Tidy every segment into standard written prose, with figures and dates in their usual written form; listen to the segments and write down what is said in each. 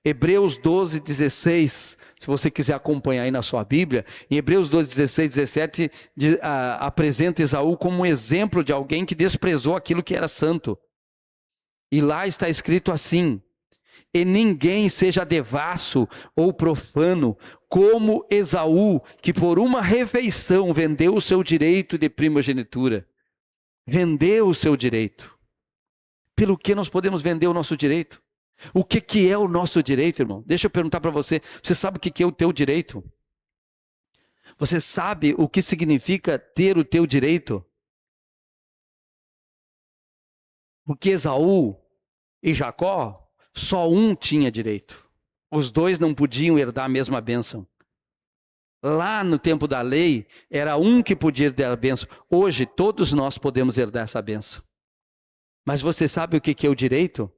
Hebreus 12, 16, se você quiser acompanhar aí na sua Bíblia, em Hebreus 12, 16, 17, apresenta Esaú como um exemplo de alguém que desprezou aquilo que era santo. E lá está escrito assim: e ninguém seja devasso ou profano, como Esaú, que por uma refeição vendeu o seu direito de primogenitura. Vendeu o seu direito. Pelo que nós podemos vender o nosso direito? O que é o nosso direito, irmão? Deixa eu perguntar para você. Você sabe o que é o teu direito? Você sabe o que significa ter o teu direito? Porque Esaú e Jacó, só um tinha direito. Os dois não podiam herdar a mesma bênção. Lá no tempo da lei, era um que podia herdar a bênção. Hoje, todos nós podemos herdar essa bênção. Mas você sabe o que é o direito?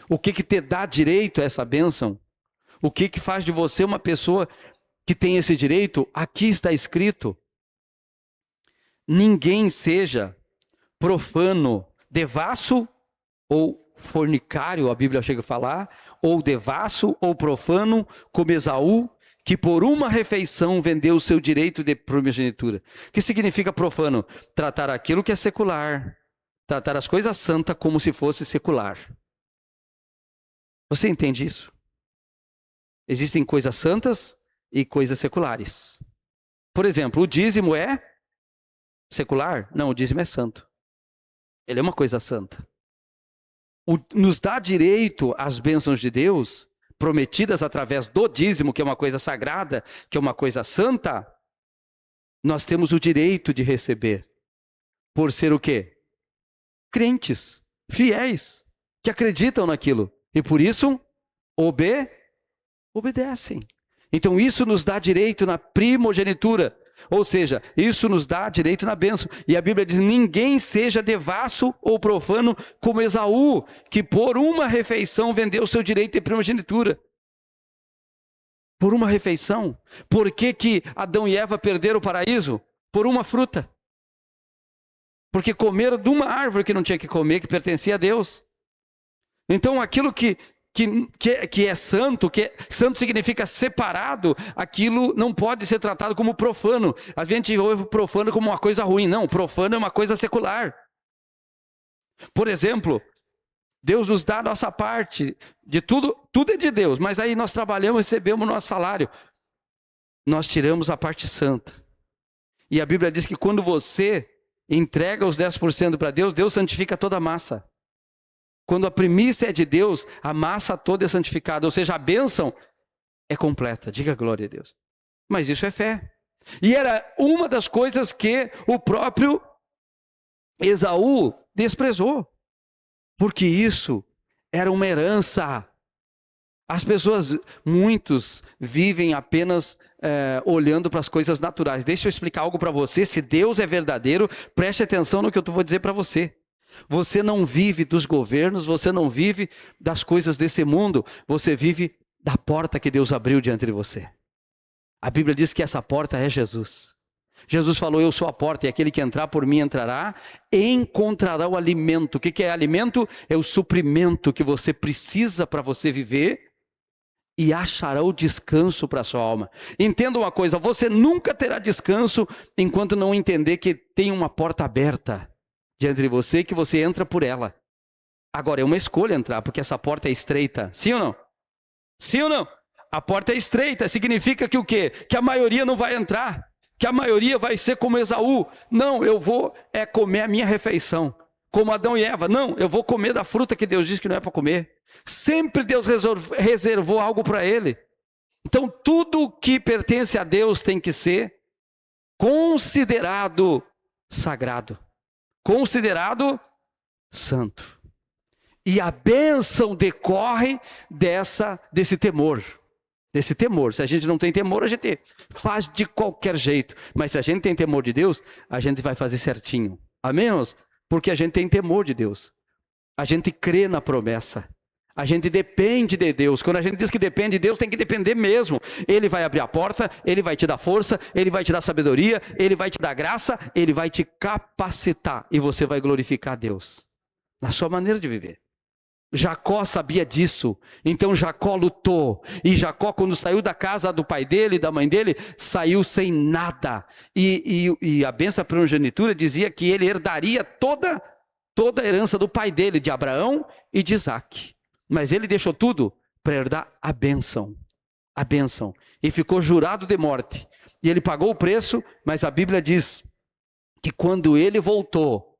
O que te dá direito a essa bênção? O que faz de você uma pessoa que tem esse direito? Aqui está escrito: ninguém seja profano, devasso ou fornicário, a Bíblia chega a falar, ou devasso ou profano, como Esaú, que por uma refeição vendeu o seu direito de primogenitura. O que significa profano? Tratar aquilo que é secular, tratar as coisas santas como se fosse secular. Você entende isso? Existem coisas santas e coisas seculares. Por exemplo, o dízimo é secular? Não, o dízimo é santo. Ele é uma coisa santa. Nos dá direito às bênçãos de Deus, prometidas através do dízimo, que é uma coisa sagrada, que é uma coisa santa. Nós temos o direito de receber. Por ser o quê? Crentes, fiéis, que acreditam naquilo. E por isso, obedecem. Então isso nos dá direito na primogenitura. Ou seja, isso nos dá direito na bênção. E a Bíblia diz: ninguém seja devasso ou profano como Esaú, que por uma refeição vendeu o seu direito de primogenitura. Por uma refeição. Por que Adão e Eva perderam o paraíso? Por uma fruta. Porque comeram de uma árvore que não tinha que comer, que pertencia a Deus. Então aquilo que é santo, santo significa separado, aquilo não pode ser tratado como profano. A gente ouve profano como uma coisa ruim. Não, profano é uma coisa secular. Por exemplo, Deus nos dá a nossa parte, de tudo é de Deus, mas aí nós trabalhamos, recebemos o nosso salário. Nós tiramos a parte santa. E a Bíblia diz que quando você entrega os 10% para Deus, Deus santifica toda a massa. Quando a primícia é de Deus, a massa toda é santificada. Ou seja, a bênção é completa. Diga glória a Deus. Mas isso é fé. E era uma das coisas que o próprio Esaú desprezou. Porque isso era uma herança. As pessoas, muitos, vivem apenas olhando para as coisas naturais. Deixa eu explicar algo para você. Se Deus é verdadeiro, preste atenção no que eu vou dizer para você. Você não vive dos governos, você não vive das coisas desse mundo, você vive da porta que Deus abriu diante de você. A Bíblia diz que essa porta é Jesus. Jesus falou: eu sou a porta, e aquele que entrar por mim entrará e encontrará o alimento. O que é alimento? É o suprimento que você precisa para você viver e achará o descanso para a sua alma. Entenda uma coisa, você nunca terá descanso enquanto não entender que tem uma porta aberta diante de você, que você entra por ela. Agora é uma escolha entrar, porque essa porta é estreita. Sim ou não? Sim ou não? A porta é estreita, significa que o quê? Que a maioria não vai entrar, que a maioria vai ser como Esaú. Não, eu vou comer a minha refeição, como Adão e Eva. Não, eu vou comer da fruta que Deus disse que não é para comer. Sempre Deus reservou algo para ele. Então tudo que pertence a Deus tem que ser considerado sagrado, considerado santo. E a bênção decorre desse temor. Desse temor. Se a gente não tem temor, a gente faz de qualquer jeito. Mas se a gente tem temor de Deus, a gente vai fazer certinho. Amém, irmãos? Porque a gente tem temor de Deus. A gente crê na promessa. A gente depende de Deus. Quando a gente diz que depende de Deus, tem que depender mesmo. Ele vai abrir a porta, Ele vai te dar força, Ele vai te dar sabedoria, Ele vai te dar graça, Ele vai te capacitar. E você vai glorificar a Deus na sua maneira de viver. Jacó sabia disso, então Jacó lutou, e Jacó, quando saiu da casa do pai dele e da mãe dele, saiu sem nada, e a bênção da primogenitura dizia que ele herdaria toda a herança do pai dele, de Abraão e de Isaque, mas ele deixou tudo para herdar a bênção, e ficou jurado de morte, e ele pagou o preço, mas a Bíblia diz que quando ele voltou,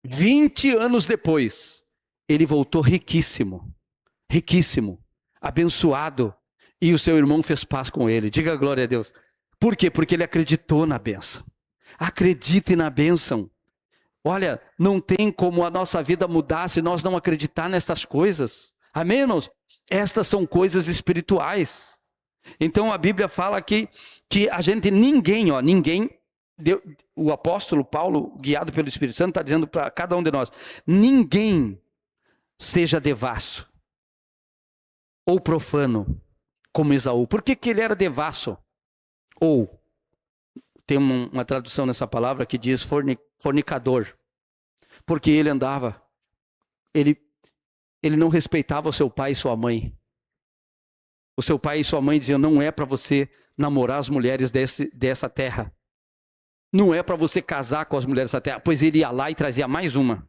20 anos depois, ele voltou riquíssimo, abençoado, e o seu irmão fez paz com ele. Diga glória a Deus. Por quê? Porque ele acreditou na bênção. Acredite na bênção. Olha, não tem como a nossa vida mudar se nós não acreditar nessas coisas. Amém, irmãos? Estas são coisas espirituais. Então a Bíblia fala aqui que a gente, ninguém, o apóstolo Paulo, guiado pelo Espírito Santo, está dizendo para cada um de nós, ninguém seja devasso ou profano como Esaú. Por que ele era devasso? Ou, tem uma tradução nessa palavra que diz fornicador. Porque ele andava, ele não respeitava o seu pai e sua mãe. O seu pai e sua mãe diziam, não é para você namorar as mulheres dessa terra. Não é para você casar com as mulheres dessa terra. Pois ele ia lá e trazia mais uma.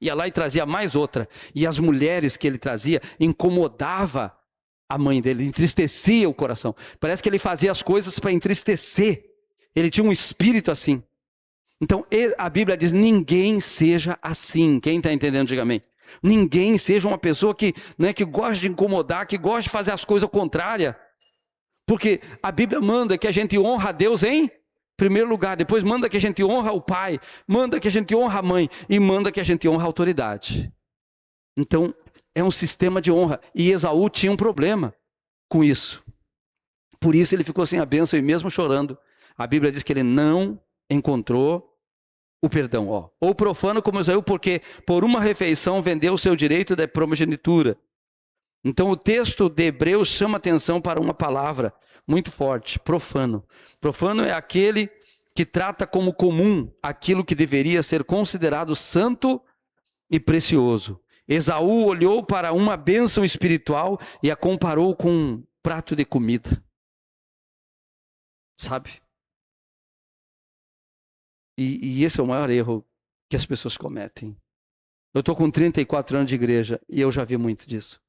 Ia lá e trazia mais outra. E as mulheres que ele trazia incomodava a mãe dele, entristecia o coração. Parece que ele fazia as coisas para entristecer. Ele tinha um espírito assim. Então a Bíblia diz, ninguém seja assim. Quem está entendendo, diga amém. Ninguém seja uma pessoa que gosta de incomodar, que gosta de fazer as coisas contrárias. Porque a Bíblia manda que a gente honra a Deus em primeiro lugar, depois manda que a gente honra o pai, manda que a gente honra a mãe e manda que a gente honra a autoridade. Então, é um sistema de honra. E Esaú tinha um problema com isso. Por isso ele ficou sem a bênção e mesmo chorando, a Bíblia diz que ele não encontrou o perdão. Ou profano como Esaú, porque por uma refeição vendeu o seu direito da primogenitura. Então o texto de Hebreus chama atenção para uma palavra muito forte, profano. Profano é aquele que trata como comum aquilo que deveria ser considerado santo e precioso. Esaú olhou para uma bênção espiritual e a comparou com um prato de comida. Sabe? E esse é o maior erro que as pessoas cometem. Eu estou com 34 anos de igreja e eu já vi muito disso.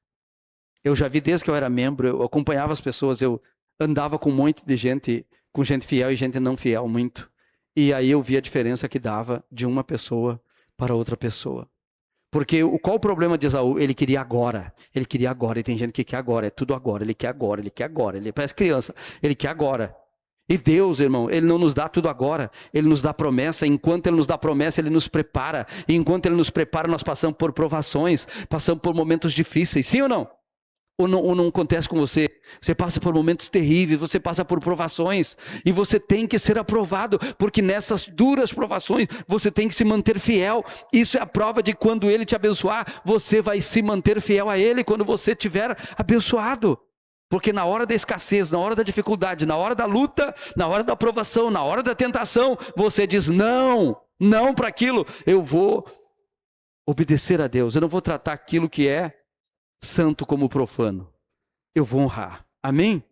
Eu já vi desde que eu era membro, eu acompanhava as pessoas, eu andava com um monte de gente, com gente fiel e gente não fiel, muito. E aí eu vi a diferença que dava de uma pessoa para outra pessoa. Porque qual o problema de Esaú? Ele queria agora, e tem gente que quer agora, é tudo agora, ele quer agora, ele parece criança, ele quer agora. E Deus, irmão, Ele não nos dá tudo agora, Ele nos dá promessa, enquanto Ele nos dá promessa, Ele nos prepara, e enquanto Ele nos prepara, nós passamos por provações, passamos por momentos difíceis, sim ou não? Ou não acontece com você? Você passa por momentos terríveis, você passa por provações, e você tem que ser aprovado, porque nessas duras provações, você tem que se manter fiel. Isso é a prova de quando Ele te abençoar, você vai se manter fiel a Ele, quando você estiver abençoado. Porque na hora da escassez, na hora da dificuldade, na hora da luta, na hora da provação, na hora da tentação, você diz não para aquilo. Eu vou obedecer a Deus, eu não vou tratar aquilo que é santo como profano. Eu vou honrar. Amém?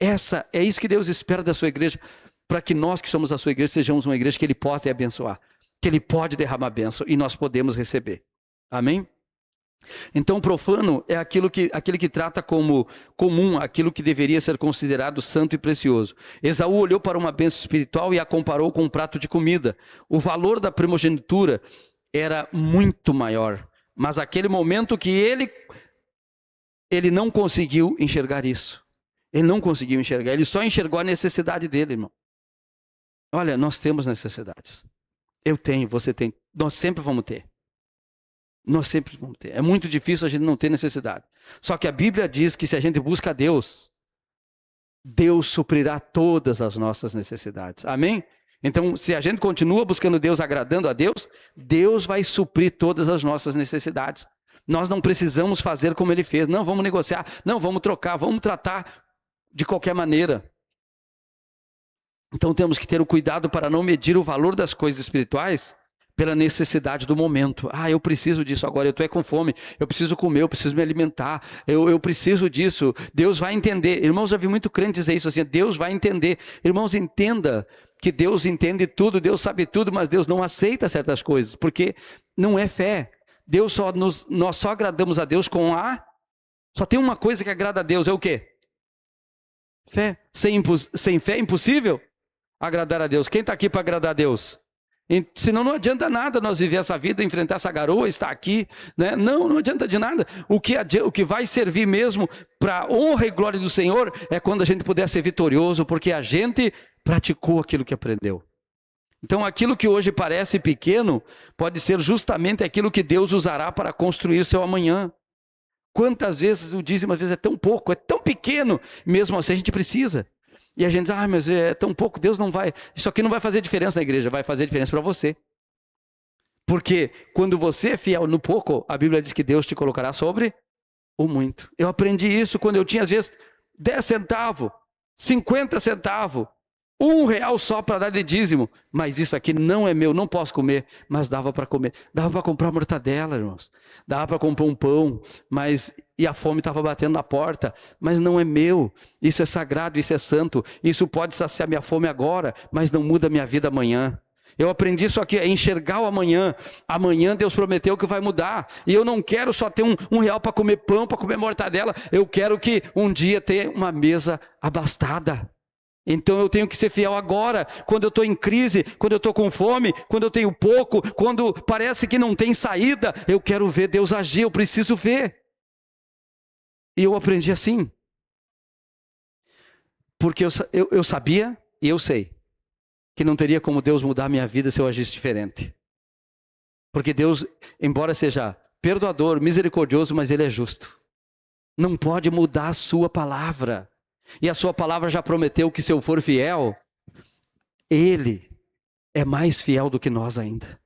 É isso que Deus espera da sua igreja, para que nós que somos a sua igreja, sejamos uma igreja que Ele possa abençoar, que Ele pode derramar bênção e nós podemos receber. Amém? Então profano é aquele que trata como comum, aquilo que deveria ser considerado santo e precioso. Esaú olhou para uma bênção espiritual e a comparou com um prato de comida. O valor da primogenitura era muito maior, mas aquele momento que ele não conseguiu enxergar isso. Ele não conseguiu enxergar, ele só enxergou a necessidade dele, irmão. Olha, nós temos necessidades. Eu tenho, você tem, nós sempre vamos ter. Nós sempre vamos ter. É muito difícil a gente não ter necessidade. Só que a Bíblia diz que se a gente busca Deus, Deus suprirá todas as nossas necessidades. Amém? Então, se a gente continua buscando Deus, agradando a Deus, Deus vai suprir todas as nossas necessidades. Nós não precisamos fazer como Ele fez. Não, vamos negociar. Não, vamos trocar. Vamos tratar de qualquer maneira. Então, temos que ter o cuidado para não medir o valor das coisas espirituais pela necessidade do momento. Eu preciso disso agora, eu estou com fome, eu preciso comer, eu preciso me alimentar, eu preciso disso. Deus vai entender. Irmãos, já vi muito crente dizer isso assim, Deus vai entender. Irmãos, entenda que Deus entende tudo, Deus sabe tudo, mas Deus não aceita certas coisas, porque não é fé. Nós só agradamos a Deus só tem uma coisa que agrada a Deus, é o quê? Fé. Sem fé é impossível agradar a Deus. Quem está aqui para agradar a Deus? Senão não adianta nada nós viver essa vida, enfrentar essa garoa, estar aqui, né? Não adianta de nada. O que vai servir mesmo para a honra e glória do Senhor é quando a gente puder ser vitorioso, porque a gente praticou aquilo que aprendeu. Então aquilo que hoje parece pequeno, pode ser justamente aquilo que Deus usará para construir seu amanhã. Quantas vezes o dízimo às vezes é tão pouco, é tão pequeno, mesmo assim a gente precisa. E a gente diz, mas é tão pouco, Deus não vai, isso aqui não vai fazer diferença na igreja, vai fazer diferença para você. Porque quando você é fiel no pouco, a Bíblia diz que Deus te colocará sobre o muito. Eu aprendi isso quando eu tinha às vezes 10 centavos, 50 centavos, R$1 só para dar de dízimo. Mas isso aqui não é meu, não posso comer. Mas dava para comer, dava para comprar mortadela, irmãos. Dava para comprar um pão, e a fome estava batendo na porta. Mas não é meu, isso é sagrado, isso é santo. Isso pode saciar minha fome agora, mas não muda minha vida amanhã. Eu aprendi isso aqui, é enxergar o amanhã. Amanhã Deus prometeu que vai mudar. E eu não quero só ter um real para comer pão, para comer mortadela. Eu quero que um dia ter uma mesa abastada. Então eu tenho que ser fiel agora, quando eu estou em crise, quando eu estou com fome, quando eu tenho pouco, quando parece que não tem saída, eu quero ver Deus agir, eu preciso ver. E eu aprendi assim, porque eu sabia e eu sei, que não teria como Deus mudar a minha vida se eu agisse diferente. Porque Deus, embora seja perdoador, misericordioso, mas Ele é justo. Não pode mudar a sua palavra. E a sua palavra já prometeu que se eu for fiel, Ele é mais fiel do que nós ainda.